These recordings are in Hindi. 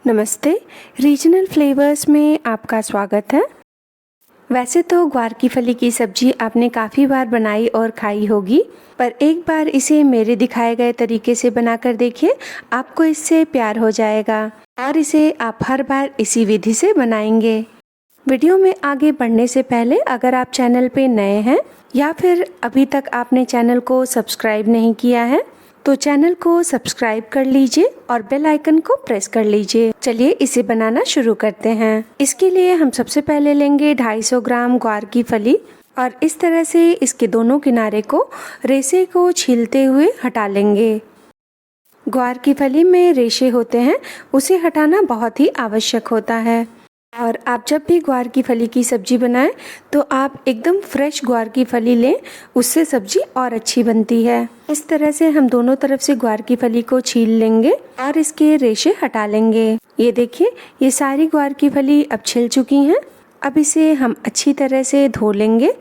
नमस्ते, रीजनल फ्लेवर्स में आपका स्वागत है। वैसे तो ग्वार की फली की सब्जी आपने काफ़ी बार बनाई और खाई होगी, पर एक बार इसे मेरे दिखाए गए तरीके से बनाकर देखिए, आपको इससे प्यार हो जाएगा और इसे आप हर बार इसी विधि से बनाएंगे। वीडियो में आगे बढ़ने से पहले अगर आप चैनल पे नए हैं या फिर अभी तक आपने चैनल को सब्सक्राइब नहीं किया है तो चैनल को सब्सक्राइब कर लीजिए और बेल आइकन को प्रेस कर लीजिए। चलिए इसे बनाना शुरू करते हैं। इसके लिए हम सबसे पहले लेंगे 250 ग्राम ग्वार की फली और इस तरह से इसके दोनों किनारे को रेशे को छीलते हुए हटा लेंगे। ग्वार की फली में रेशे होते हैं, उसे हटाना बहुत ही आवश्यक होता है। और आप जब भी ग्वार की फली की सब्जी बनाएं तो आप एकदम फ्रेश ग्वार की फली लें, उससे सब्जी और अच्छी बनती है। इस तरह से हम दोनों तरफ से ग्वार की फली को छील लेंगे और इसके रेशे हटा लेंगे। ये देखिए, ये सारी ग्वार की फली अब छिल चुकी हैं। अब इसे हम अच्छी तरह से धो लेंगे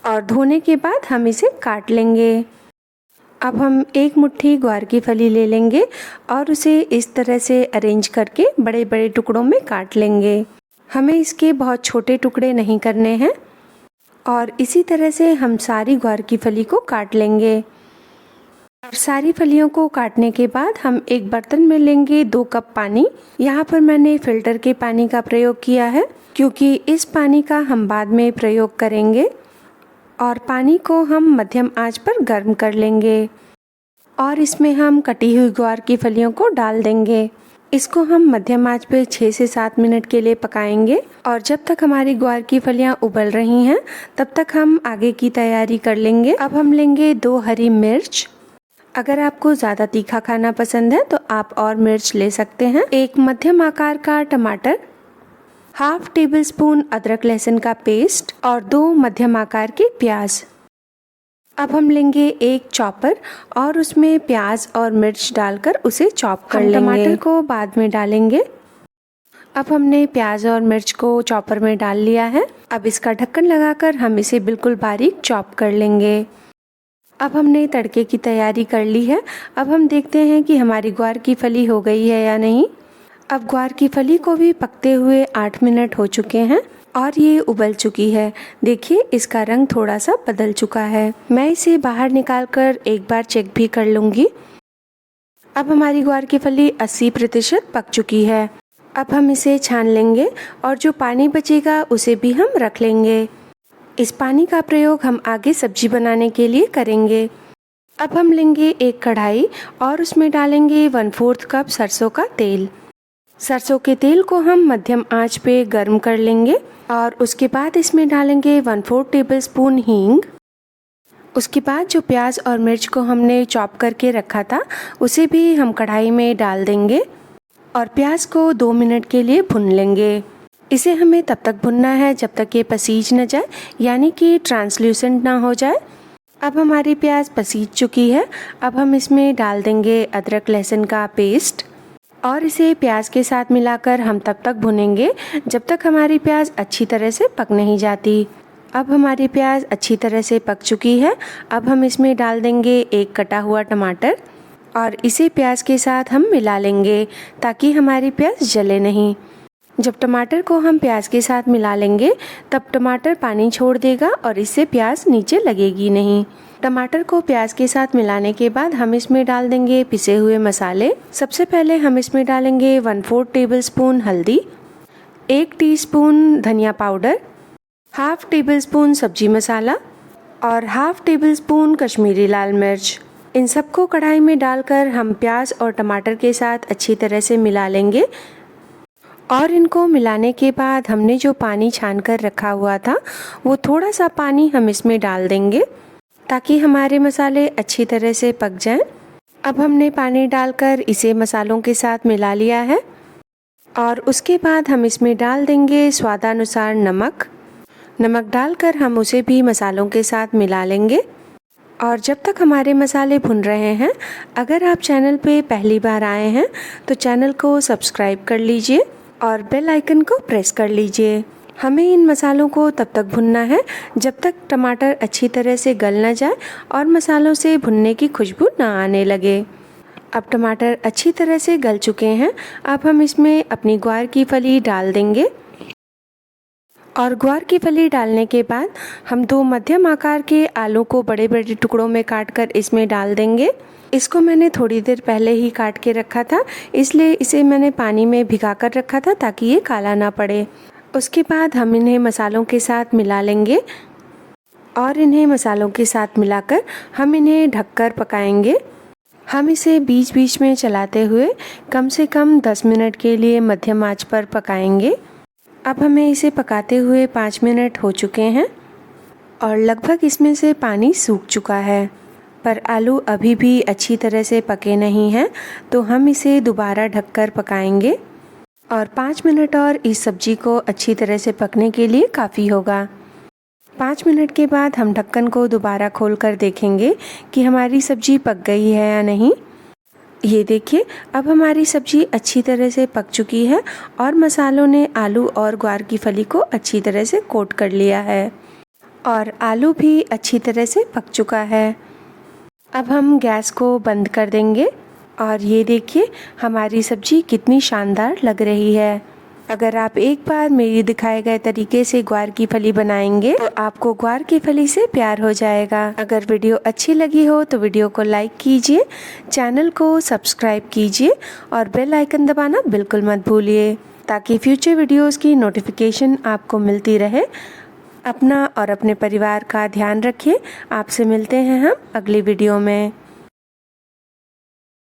और धोने के बाद हम इसे काट लेंगे। अब हम एक मुट्ठी ग्वार की फली ले लेंगे और उसे इस तरह से अरेंज करके बड़े बड़े टुकड़ों में काट लेंगे। हमें इसके बहुत छोटे टुकड़े नहीं करने हैं और इसी तरह से हम सारी ग्वार की फली को काट लेंगे। और सारी फलियों को काटने के बाद हम एक बर्तन में लेंगे 2 कप पानी। यहाँ पर मैंने फिल्टर के पानी का प्रयोग किया है क्योंकि इस पानी का हम बाद में प्रयोग करेंगे। और पानी को हम मध्यम आंच पर गर्म कर लेंगे और इसमें हम कटी हुई ग्वार की फलियों को डाल देंगे। इसको हम मध्यम आंच पे 6 से 7 मिनट के लिए पकाएंगे और जब तक हमारी ग्वार की फलियां उबल रही हैं तब तक हम आगे की तैयारी कर लेंगे। अब हम लेंगे 2 हरी मिर्च। अगर आपको ज़्यादा तीखा खाना पसंद है तो आप और मिर्च ले सकते हैं। एक मध्यम आकार का टमाटर, ½ टेबलस्पून अदरक लहसुन का पेस्ट और 2 मध्यम आकार के प्याज। अब हम लेंगे एक चॉपर और उसमें प्याज और मिर्च डालकर उसे चॉप कर लेंगे। टमाटर को बाद में डालेंगे। अब हमने प्याज और मिर्च को चॉपर में डाल लिया है। अब इसका ढक्कन लगाकर हम इसे बिल्कुल बारीक चॉप कर लेंगे। अब हमने तड़के की तैयारी कर ली है। अब हम देखते हैं कि हमारी ग्वार की फली हो गई है या नहीं। अब ग्वार की फली को भी पकते हुए 8 मिनट हो चुके हैं और ये उबल चुकी है। देखिए, इसका रंग थोड़ा सा बदल चुका है। मैं इसे बाहर निकालकर एक बार चेक भी कर लूँगी। अब हमारी ग्वार की फली 80% पक चुकी है। अब हम इसे छान लेंगे और जो पानी बचेगा उसे भी हम रख लेंगे। इस पानी का प्रयोग हम आगे सब्जी बनाने के लिए करेंगे। अब हम लेंगे एक कढ़ाई और उसमें डालेंगे 1/4 कप सरसों का तेल। सरसों के तेल को हम मध्यम आंच पे गर्म कर लेंगे और उसके बाद इसमें डालेंगे 1/4 टेबलस्पून हींग। उसके बाद जो प्याज और मिर्च को हमने चॉप करके रखा था उसे भी हम कढ़ाई में डाल देंगे और प्याज को 2 मिनट के लिए भून लेंगे। इसे हमें तब तक भुनना है जब तक ये पसीज न जाए, यानी कि ट्रांसल्यूसेंट ना हो जाए। अब हमारी प्याज पसीज चुकी है। अब हम इसमें डाल देंगे अदरक लहसुन का पेस्ट और इसे प्याज के साथ मिलाकर हम तब तक भुनेंगे जब तक हमारी प्याज अच्छी तरह से पक नहीं जाती। अब हमारी प्याज अच्छी तरह से पक चुकी है। अब हम इसमें डाल देंगे एक कटा हुआ टमाटर और इसे प्याज के साथ हम मिला लेंगे ताकि हमारी प्याज जले नहीं। जब टमाटर को हम प्याज के साथ मिला लेंगे तब टमाटर पानी छोड़ देगा और इससे प्याज नीचे लगेगी नहीं। टमाटर को प्याज के साथ मिलाने के बाद हम इसमें डाल देंगे पिसे हुए मसाले। सबसे पहले हम इसमें डालेंगे 1/4 टेबलस्पून हल्दी, 1 टीस्पून धनिया पाउडर, ½ टेबलस्पून सब्जी मसाला और ½ टेबलस्पून कश्मीरी लाल मिर्च। इन सबको कढ़ाई में डालकर हम प्याज और टमाटर के साथ अच्छी तरह से मिला लेंगे और इनको मिलाने के बाद हमने जो पानी छान कर रखा हुआ था वो थोड़ा सा पानी हम इसमें डाल देंगे ताकि हमारे मसाले अच्छी तरह से पक जाएं। अब हमने पानी डालकर इसे मसालों के साथ मिला लिया है और उसके बाद हम इसमें डाल देंगे स्वादानुसार नमक। नमक डालकर हम उसे भी मसालों के साथ मिला लेंगे और जब तक हमारे मसाले भुन रहे हैं, अगर आप चैनल पे पहली बार आए हैं तो चैनल को सब्सक्राइब कर लीजिए और बेल आइकन को प्रेस कर लीजिए। हमें इन मसालों को तब तक भुनना है जब तक टमाटर अच्छी तरह से गल न जाए और मसालों से भुनने की खुशबू ना आने लगे। अब टमाटर अच्छी तरह से गल चुके हैं। अब हम इसमें अपनी ग्वार की फली डाल देंगे और ग्वार की फली डालने के बाद हम 2 मध्यम आकार के आलू को बड़े बड़े टुकड़ों में काट कर इसमें डाल देंगे। इसको मैंने थोड़ी देर पहले ही काट के रखा था, इसलिए इसे मैंने पानी में भिगा कर रखा था ताकि ये काला ना पड़े। उसके बाद हम इन्हें मसालों के साथ मिला लेंगे और इन्हें मसालों के साथ मिलाकर हम इन्हें ढककर पकाएंगे। हम इसे बीच बीच में चलाते हुए कम से कम 10 मिनट के लिए मध्यम आंच पर पकाएंगे। अब हमें इसे पकाते हुए 5 मिनट हो चुके हैं और लगभग इसमें से पानी सूख चुका है, पर आलू अभी भी अच्छी तरह से पके नहीं हैं, तो हम इसे दोबारा ढककर पकाएंगे और 5 मिनट और इस सब्जी को अच्छी तरह से पकने के लिए काफ़ी होगा। 5 मिनट के बाद हम ढक्कन को दोबारा खोलकर देखेंगे कि हमारी सब्जी पक गई है या नहीं। ये देखिए, अब हमारी सब्जी अच्छी तरह से पक चुकी है और मसालों ने आलू और ग्वार की फली को अच्छी तरह से कोट कर लिया है और आलू भी अच्छी तरह से पक चुका है। अब हम गैस को बंद कर देंगे और ये देखिए हमारी सब्जी कितनी शानदार लग रही है। अगर आप एक बार मेरी दिखाए गए तरीके से ग्वार की फली बनाएंगे तो आपको ग्वार की फली से प्यार हो जाएगा। अगर वीडियो अच्छी लगी हो तो वीडियो को लाइक कीजिए, चैनल को सब्सक्राइब कीजिए और बेल आइकन दबाना बिल्कुल मत भूलिए ताकि फ्यूचर वीडियोस की नोटिफिकेशन आपको मिलती रहे। अपना और अपने परिवार का ध्यान रखिए। आपसे मिलते हैं हम अगली वीडियो में।